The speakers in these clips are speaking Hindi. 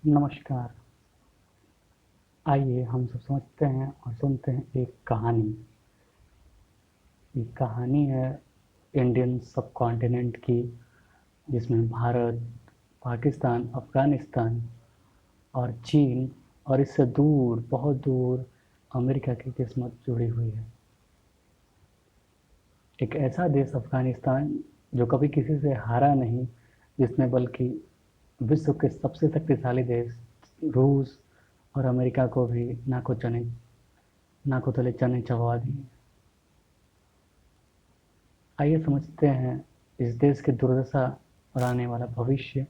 नमस्कार। आइए हम सब समझते हैं और सुनते हैं एक कहानी। ये कहानी है इंडियन सब कॉन्टिनेंट की, जिसमें भारत, पाकिस्तान, अफ़गानिस्तान और चीन और इससे दूर, बहुत दूर अमेरिका की किस्मत जुड़ी हुई है। एक ऐसा देश अफ़गानिस्तान जो कभी किसी से हारा नहीं, जिसने बल्कि विश्व के सबसे शक्तिशाली देश रूस और अमेरिका को भी नाको तले चने चबवा दिए। आइए समझते हैं इस देश की दुर्दशा और आने वाला भविष्य,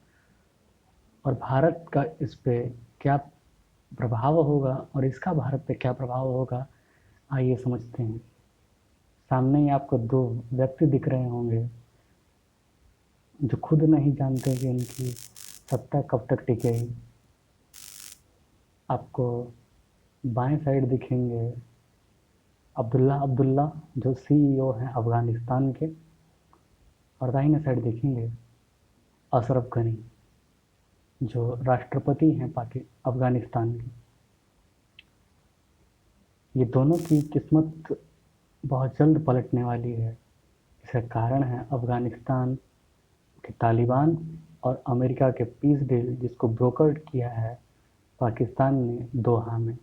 और भारत का इस पे क्या प्रभाव होगा और इसका भारत पे क्या प्रभाव होगा। आइए समझते हैं। सामने ही आपको दो व्यक्ति दिख रहे होंगे जो खुद नहीं जानते कि इनकी सत्ता कब तक टिकेगी। आपको बाएं साइड दिखेंगे अब्दुल्ला जो CEO हैं अफ़गानिस्तान के, और दाहिने साइड देखेंगे अशरफ गनी जो राष्ट्रपति हैं अफ़गानिस्तान के। ये दोनों की किस्मत बहुत जल्द पलटने वाली है। इसका कारण है अफ़गानिस्तान के तालिबान और अमेरिका के पीस डील, जिसको ब्रोकर्ड किया है पाकिस्तान ने दोहा में।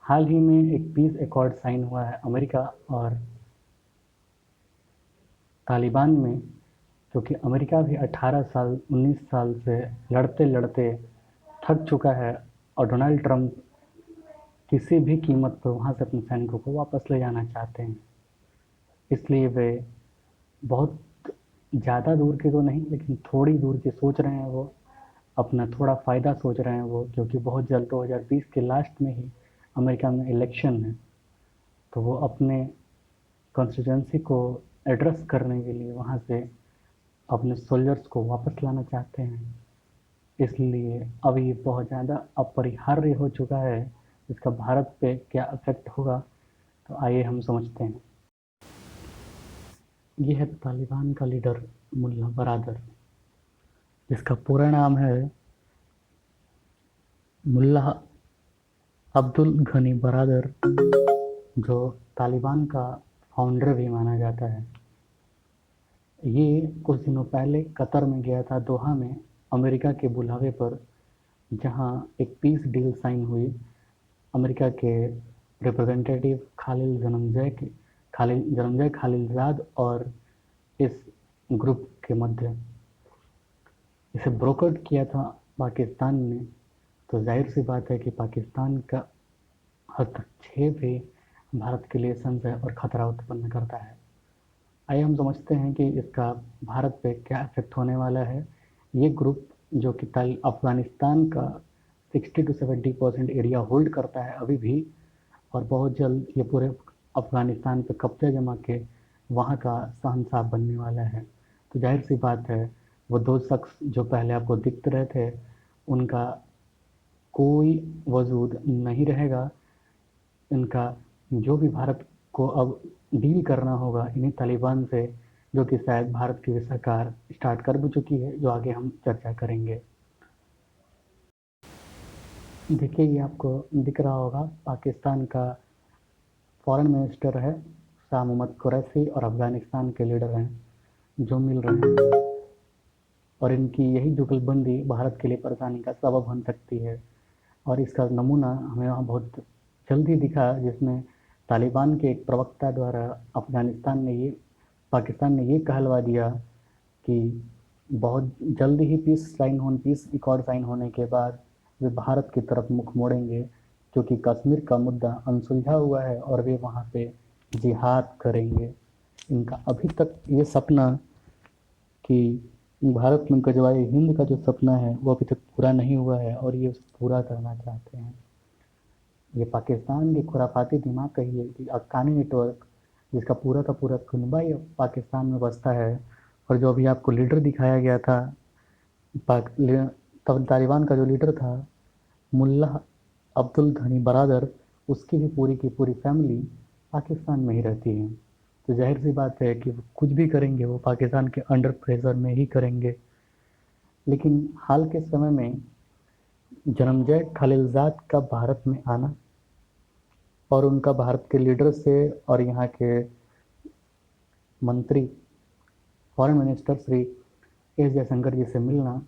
हाल ही में एक पीस एकॉर्ड साइन हुआ है अमेरिका और तालिबान में, क्योंकि अमेरिका भी 18 साल 19 साल से लड़ते लड़ते थक चुका है, और डोनाल्ड ट्रंप किसी भी कीमत पर वहाँ से अपने सैनिकों को वापस ले जाना चाहते हैं। इसलिए वे बहुत ज़्यादा दूर की तो नहीं, लेकिन थोड़ी दूर की सोच रहे हैं वो। अपना थोड़ा फ़ायदा सोच रहे हैं वो, क्योंकि बहुत जल्द 2020 के लास्ट में ही अमेरिका में इलेक्शन है। तो वो अपने कॉन्स्टिट्यूंसी को एड्रेस करने के लिए वहाँ से अपने सोल्जर्स को वापस लाना चाहते हैं। इसलिए अब ये बहुत ज़्यादा अपरिहार्य हो चुका है। इसका भारत पे क्या इफेक्ट होगा, तो आइए हम समझते हैं। ये है तालिबान का लीडर मुल्ला बरादर, जिसका पूरा नाम है मुल्ला अब्दुल गनी बरादर, जो तालिबान का फाउंडर भी माना जाता है। ये कुछ दिनों पहले कतर में गया था, दोहा में, अमेरिका के बुलावे पर, जहां एक पीस डील साइन हुई अमेरिका के रिप्रेजेंटेटिव खालिल खालिलजाद और इस ग्रुप के मध्य। इसे ब्रोकर्ड किया था पाकिस्तान ने। तो जाहिर सी बात है कि पाकिस्तान का हस्तक्षेप ही भारत के लिए संशय और खतरा उत्पन्न करता है। आइए हम समझते हैं कि इसका भारत पे क्या इफेक्ट होने वाला है। ये ग्रुप जो कि अफगानिस्तान का 60 to 70% एरिया होल्ड करता है अभी भी, और बहुत जल्द ये पूरे अफगानिस्तान पे कब्जा जमा के वहाँ का शहंशाह बनने वाला है। तो जाहिर सी बात है वो दो शख्स जो पहले आपको दिखते रहे थे, उनका कोई वजूद नहीं रहेगा। इनका जो भी भारत को अब डील करना होगा इन्हीं तालिबान से, जो कि शायद भारत की सरकार स्टार्ट कर भी चुकी है, जो आगे हम चर्चा करेंगे। देखिए, ये आपको दिख रहा होगा पाकिस्तान का फॉरेन मिनिस्टर है शाह मोहम्मद कुरैशी, और अफगानिस्तान के लीडर हैं जो मिल रहे हैं। और इनकी यही जुगलबंदी भारत के लिए परेशानी का सबब बन सकती है। और इसका नमूना हमें वहाँ बहुत जल्दी दिखा, जिसमें तालिबान के एक प्रवक्ता द्वारा पाकिस्तान ने ये कहलवा दिया कि बहुत जल्दी ही पीस रिकॉर्ड साइन होने के बाद वे भारत की तरफ मुख मोड़ेंगे, क्योंकि कश्मीर का मुद्दा अनसुलझा हुआ है और वे वहाँ पे जिहाद करेंगे। इनका अभी तक ये सपना कि भारत में गजवाए हिंद का जो सपना है वो अभी तक पूरा नहीं हुआ है, और ये उसे पूरा करना चाहते हैं। ये पाकिस्तान के खुराफाती दिमाग का ही है कि हक्कानी नेटवर्क, जिसका पूरा का पूरा कुनबा ही पाकिस्तान में बसता है। और जो अभी आपको लीडर दिखाया गया था, तब तालिबान का जो लीडर था मुल्ला अब्दुल घनी बरादर, उसकी भी पूरी की पूरी फैमिली पाकिस्तान में ही रहती है। तो जाहिर सी बात है कि वो कुछ भी करेंगे वो पाकिस्तान के अंडर प्रेशर में ही करेंगे। लेकिन हाल के समय में जन्मजय खालिलजाद का भारत में आना और उनका भारत के लीडर से और यहाँ के मंत्री foreign minister Shri S Jaishankar ji से मिलना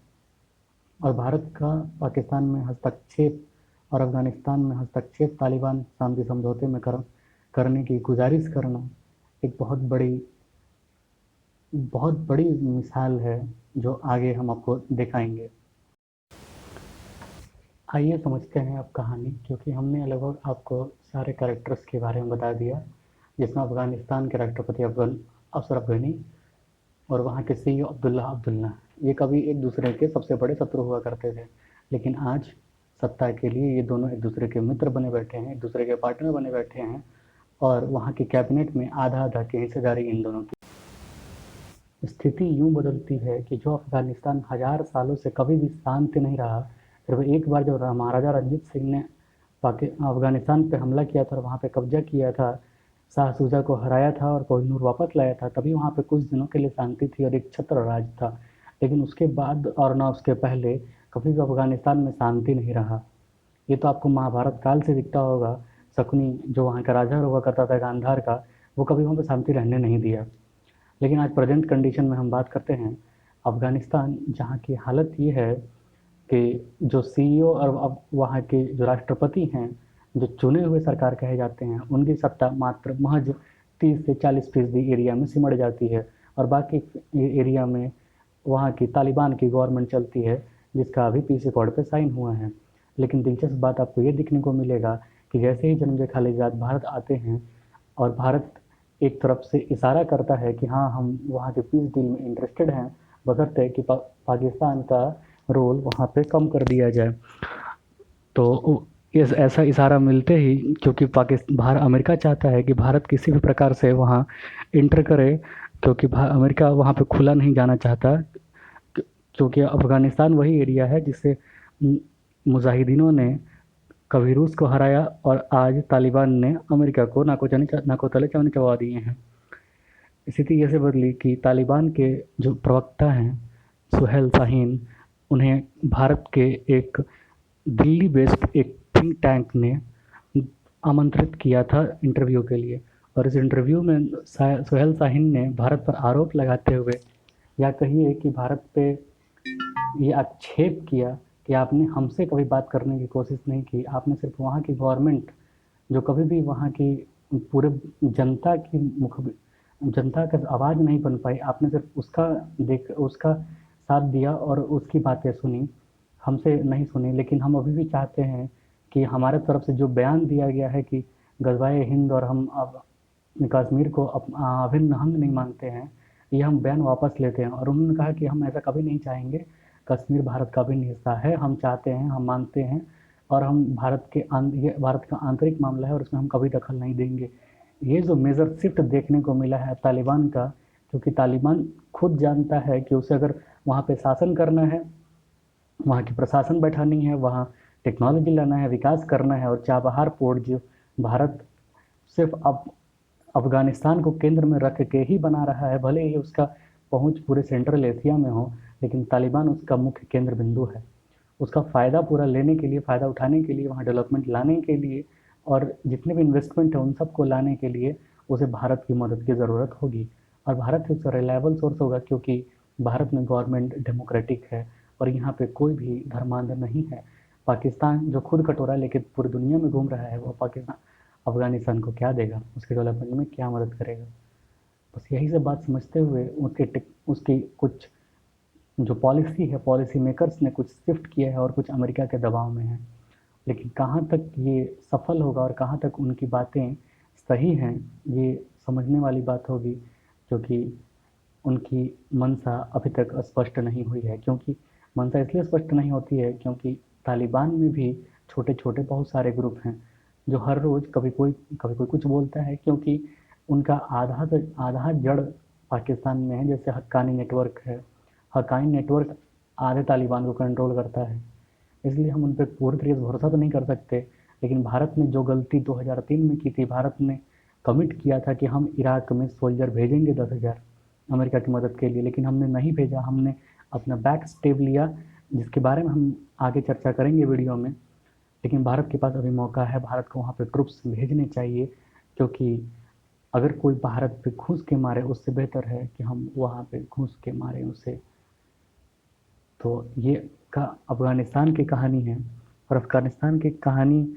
और भारत का पाकिस्तान में हस्तक्षेप और अफगानिस्तान में हस्तक्षेप तालिबान शांति समझौते में करने की गुजारिश करना एक बहुत बड़ी मिसाल है जो आगे हम आपको दिखाएंगे। आइए समझते हैं अब कहानी, क्योंकि हमने लगभग आपको सारे कैरेक्टर्स के बारे में बता दिया, जिसमें अफगानिस्तान के राष्ट्रपति अशरफ गनी और वहाँ के सीईओ अब्दुल्ला अब्दुल्ला, ये कभी एक दूसरे के सबसे बड़े शत्रु हुआ करते थे, लेकिन आज सत्ता के लिए ये दोनों एक दूसरे के मित्र बने बैठे हैं, एक दूसरे के पार्टनर बने बैठे हैं और वहाँ की कैबिनेट में आधा आधा की हिस्सेदारी इन दोनों की। स्थिति यूँ बदलती है कि जो अफगानिस्तान 1000 सालों से कभी भी शांत नहीं रहा, सिर्फ एक बार जब महाराजा रंजीत सिंह ने अफगानिस्तान पे हमला किया था और वहाँ पे कब्जा किया था, शाह शुजा को हराया था और कोहिनूर वापस लाया था, तभी वहाँ पे कुछ दिनों के लिए शांति थी और एक छत्र राज था। लेकिन उसके बाद और ना उसके पहले कभी भी अफगानिस्तान में शांति नहीं रहा। ये तो आपको महाभारत काल से दिखता होगा। शकुनी जो वहाँ का राजा हुआ करता था गांधार का, वो कभी वहाँ पे शांति रहने नहीं दिया। लेकिन आज प्रेजेंट कंडीशन में हम बात करते हैं अफगानिस्तान, जहाँ की हालत ये है कि जो सीईओ और अब वहाँ के जो राष्ट्रपति हैं, जो चुने हुए सरकार कहे जाते हैं, उनकी सत्ता मात्र महज 30 से 40% एरिया में सिमट जाती है और बाकी एरिया में वहाँ की तालिबान की गवर्नमेंट चलती है, जिसका अभी पीस अकॉर्ड पे साइन हुआ है। लेकिन दिलचस्प बात आपको ये दिखने को मिलेगा कि जैसे ही जन्मजय खालिलजाद भारत आते हैं और भारत एक तरफ से इशारा करता है कि हाँ, हम वहाँ के पीस डील में इंटरेस्टेड हैं, बशर्ते कि पाकिस्तान का रोल वहाँ पे कम कर दिया जाए। तो ऐसा इशारा मिलते ही, क्योंकि अमेरिका चाहता है कि भारत किसी भी प्रकार से वहाँ इंटर करे, क्योंकि अमेरिका वहाँ पे खुला नहीं जाना चाहता, क्योंकि अफगानिस्तान वही एरिया है जिससे मुजाहिदीनों ने कभी रूस को हराया और आज तालिबान ने अमेरिका को नाको तले चबा दिए हैं। स्थिति ऐसे बदली कि तालिबान के जो प्रवक्ता हैं सुहेल शाहीन, उन्हें भारत के एक दिल्ली बेस्ड एक थिंक टैंक ने आमंत्रित किया था इंटरव्यू के लिए, और इस इंटरव्यू में सुहेल शाहीन ने भारत पर आरोप लगाते हुए, या कहिए कि भारत पे ये आक्षेप किया कि आपने हमसे कभी बात करने की कोशिश नहीं की, आपने सिर्फ वहाँ की गवर्नमेंट जो कभी भी वहाँ की पूरे जनता का आवाज़ नहीं बन पाई, आपने सिर्फ उसका साथ दिया और उसकी बातें सुनी, हमसे नहीं सुनी। लेकिन हम अभी भी चाहते हैं कि हमारे तरफ से जो बयान दिया गया है कि गज़वाए हिंद और हम अब कश्मीर को अभिन्न अंग नहीं मानते हैं, ये हम बयान वापस लेते हैं। और उन्होंने कहा कि हम ऐसा कभी नहीं चाहेंगे, कश्मीर भारत का अभिन्न हिस्सा है, हम चाहते हैं, हम मानते हैं और हम ये भारत का आंतरिक मामला है और उसमें हम कभी दखल नहीं देंगे। ये जो मेजर शिफ्ट देखने को मिला है तालिबान का, क्योंकि तालिबान खुद जानता है कि उसे अगर वहाँ पे शासन करना है, वहाँ की प्रशासन बैठानी है, वहाँ टेक्नोलॉजी लाना है, विकास करना है, और चाबहार पोर्ट जो भारत सिर्फ अब अफगानिस्तान को केंद्र में रख के ही बना रहा है, भले ही उसका पहुंच पूरे सेंट्रल एशिया में हो, लेकिन तालिबान उसका मुख्य केंद्र बिंदु है। उसका फ़ायदा पूरा लेने के लिए, फ़ायदा उठाने के लिए, वहाँ डेवलपमेंट लाने के लिए और जितने भी इन्वेस्टमेंट है उन सबको लाने के लिए उसे भारत की मदद की ज़रूरत होगी। और भारत उसका रिलायबल सोर्स होगा, क्योंकि भारत में गवर्नमेंट डेमोक्रेटिक है और यहाँ पे कोई भी धर्मांध नहीं है। पाकिस्तान जो खुद कटोरा लेके पूरी दुनिया में घूम रहा है, वो अफगानिस्तान को क्या देगा, उसके डेवलपमेंट में क्या मदद करेगा। बस यही सब बात समझते हुए उसकी कुछ जो पॉलिसी है, पॉलिसी मेकर्स ने कुछ शिफ्ट किया है और कुछ अमेरिका के दबाव में है। लेकिन कहाँ तक ये सफल होगा और कहाँ तक उनकी बातें सही हैं, ये समझने वाली बात होगी, क्योंकि उनकी मंशा अभी तक स्पष्ट नहीं हुई है। क्योंकि मंशा इसलिए स्पष्ट नहीं होती है क्योंकि तालिबान में भी छोटे छोटे बहुत सारे ग्रुप हैं जो हर रोज़ कभी कोई कुछ बोलता है, क्योंकि उनका आधा जड़ पाकिस्तान में है। जैसे हक्कानी नेटवर्क है, हक्कानी नेटवर्क आधे तालिबान को कंट्रोल करता है, इसलिए हम उन पर पूरी तरीके से भरोसा तो नहीं कर सकते। लेकिन भारत ने जो गलती 2003 में की थी, भारत ने कमिट किया था कि हम इराक में सोल्जर भेजेंगे 10,000 अमेरिका की मदद के लिए, लेकिन हमने नहीं भेजा। हमने अपना बैक स्टेप लिया जिसके बारे में हम आगे चर्चा करेंगे वीडियो में। लेकिन भारत के पास अभी मौका है, भारत को वहाँ पे ट्रुप्स भेजने चाहिए, क्योंकि अगर कोई भारत पे घुस के मारे उससे बेहतर है कि हम वहाँ पे घुस के मारें उसे। तो ये का अफ़गानिस्तान की कहानी है, और अफ़गानिस्तान की कहानी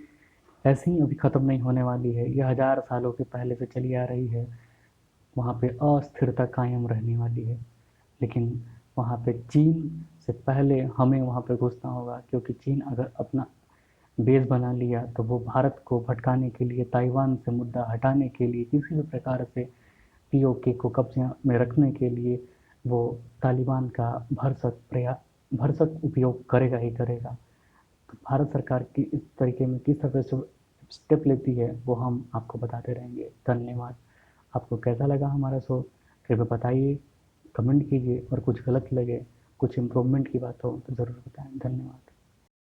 ऐसे ही अभी ख़त्म नहीं होने वाली है, ये 1000 सालों के पहले से चली आ रही है। वहाँ पे अस्थिरता कायम रहने वाली है, लेकिन वहाँ पे चीन से पहले हमें वहाँ पे घुसना होगा, क्योंकि चीन अगर अपना बेस बना लिया तो वो भारत को भटकाने के लिए, ताइवान से मुद्दा हटाने के लिए, किसी भी प्रकार से पीओके को कब्जे में रखने के लिए वो तालिबान का भरसक उपयोग करेगा ही करेगा। तो भारत सरकार की इस तरीके में किस तरह से स्टेप लेती है वो हम आपको बताते रहेंगे। धन्यवाद। आपको कैसा लगा हमारा शो कृपया बताइए, कमेंट कीजिए, और कुछ गलत लगे, कुछ इम्प्रूवमेंट की बात हो तो ज़रूर बताएं। धन्यवाद।